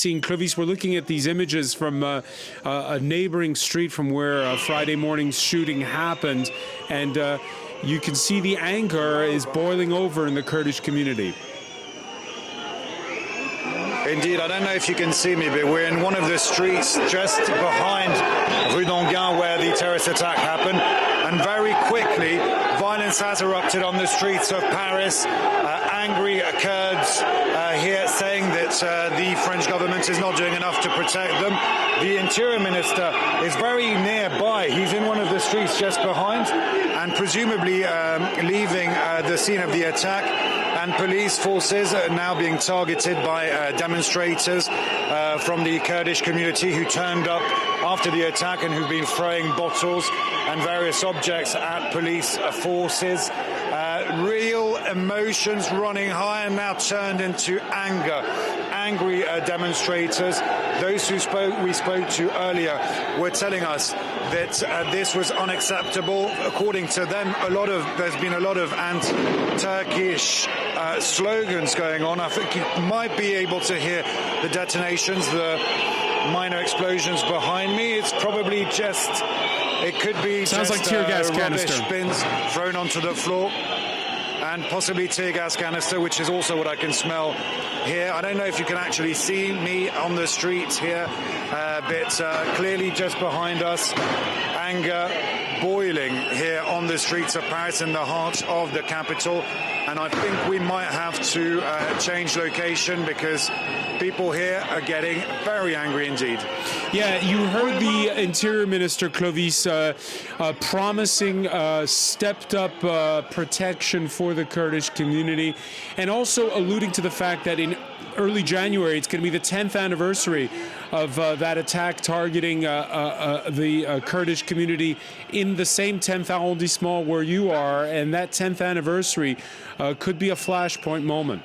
scene. Clovis, we're looking at these images from a neighboring street from where Friday morning's shooting happened, and you can see the anger is boiling over in the Kurdish community. Indeed, I don't know if you can see me, but we're in one of the streets just behind Rue d'Anguin where the terrorist attack happened. And very quickly, violence has erupted on the streets of Paris. Angry Kurds here saying that the French government is not doing enough to protect them. The Interior Minister is very nearby. He's in one of the streets just behind and presumably leaving the scene of the attack. And police forces are now being targeted by demonstrators from the Kurdish community who turned up after the attack and who've been throwing bottles and various objects at police forces. Real emotions running high and now turned into anger. Angry demonstrators. Those who we spoke to earlier were telling us that this was unacceptable. According to them, there's been a lot of anti-Turkish slogans going on. I think you might be able to hear the detonations, the minor explosions behind me. It's probably it could be sounds like tear gas rubbish canister bins thrown onto the floor. And possibly tear gas canister, which is also what I can smell here. I don't know if you can actually see me on the street here, but clearly just behind us, anger boiling here on the streets of Paris in the heart of the capital. And I think we might have to change location because people here are getting very angry indeed. Yeah, you heard the Interior Minister, Clovis, promising stepped up protection for the Kurdish community, and also alluding to the fact that in early January, it's going to be the 10th anniversary of that attack targeting the Kurdish community in the same 10th arrondissement where you are, and that 10th anniversary could be a flashpoint moment.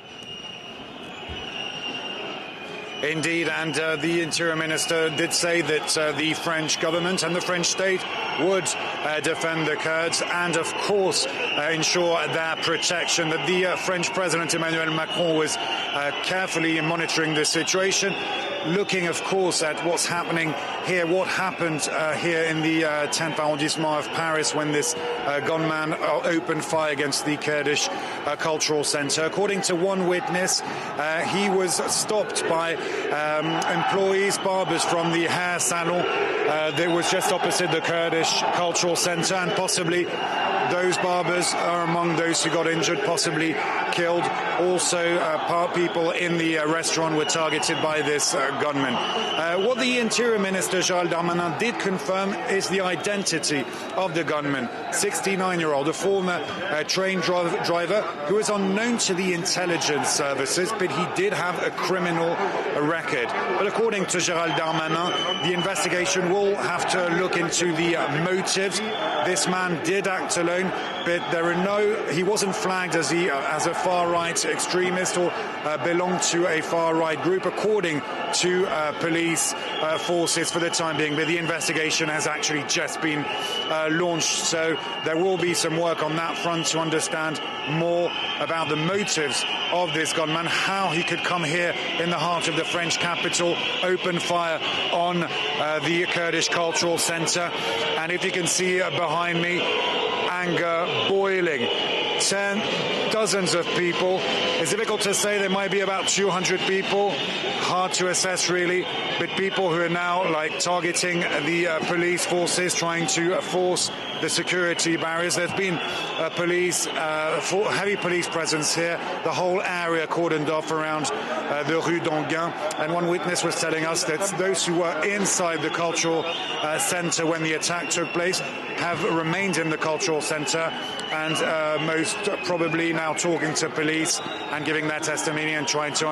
Indeed, and the Interior Minister did say that the French government and the French state would defend the Kurds and, of course, ensure their protection, that the French President Emmanuel Macron was carefully monitoring the situation, looking, of course, at what's happening here, what happened here in the 10th arrondissement of Paris when this gunman opened fire against the Kurdish cultural center. According to one witness, he was stopped by employees, barbers from the hair salon that was just opposite the Kurdish cultural center, and possibly those barbers are among those who got injured, possibly killed. Also, people in the restaurant were targeted by this gunman. What the Interior Minister, Gérald Darmanin, did confirm is the identity of the gunman, 69-year-old, a former train driver who was unknown to the intelligence services, but he did have a criminal record. But according to Gérald Darmanin, the investigation will have to look into the motives. This man did act alone, but he wasn't flagged as a far-right extremist or belonged to a far-right group, according to police forces for the time being. But the investigation has actually just been launched, so there will be some work on that front to understand more about the motives of this gunman, how he could come here in the heart of the French capital, open fire on the Kurdish cultural center. And if you can see behind me, anger boiling. Dozens of people. It's difficult to say. There might be about 200 people. Hard to assess, really. But people who are now targeting the police forces, trying to force the security barriers. There's been heavy police presence here. The whole area cordoned off around the Rue d'Anguin. And one witness was telling us that those who were inside the cultural center when the attack took place have remained in the cultural center, and most probably now talking to police and giving their testimony and trying to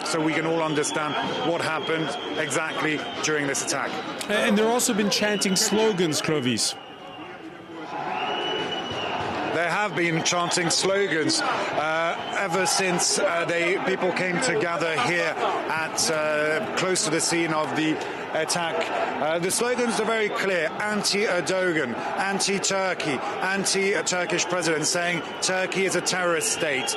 so we can all understand what happened exactly during this attack. And there also been chanting slogans, Clovis. There have been chanting slogans ever since people came to gather here at close to the scene of the attack. The slogans are very clear: anti-Erdogan, anti-Turkey, anti-Turkish president, saying Turkey is a terrorist state,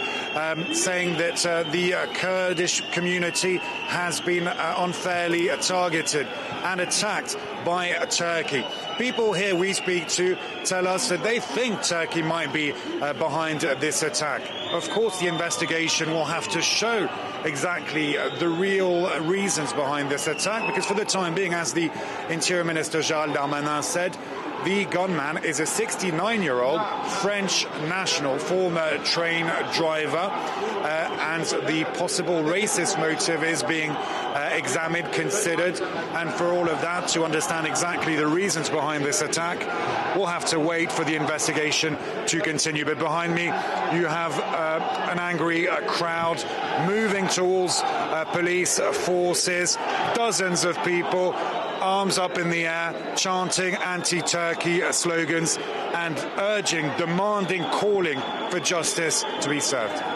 saying that the Kurdish community has been unfairly targeted and attacked by Turkey. People here we speak to tell us that they think Turkey might be behind this attack. Of course, the investigation will have to show exactly the real reasons behind this attack, because for the time being, as the Interior Minister Gérald Darmanin said, the gunman is a 69-year-old French national, former train driver, and the possible racist motive is being examined, considered, and for all of that, to understand exactly the reasons behind this attack, we'll have to wait for the investigation to continue. But behind me, you have an angry crowd moving towards police forces, dozens of people, arms up in the air, chanting anti-Turkey slogans and urging, demanding, calling for justice to be served.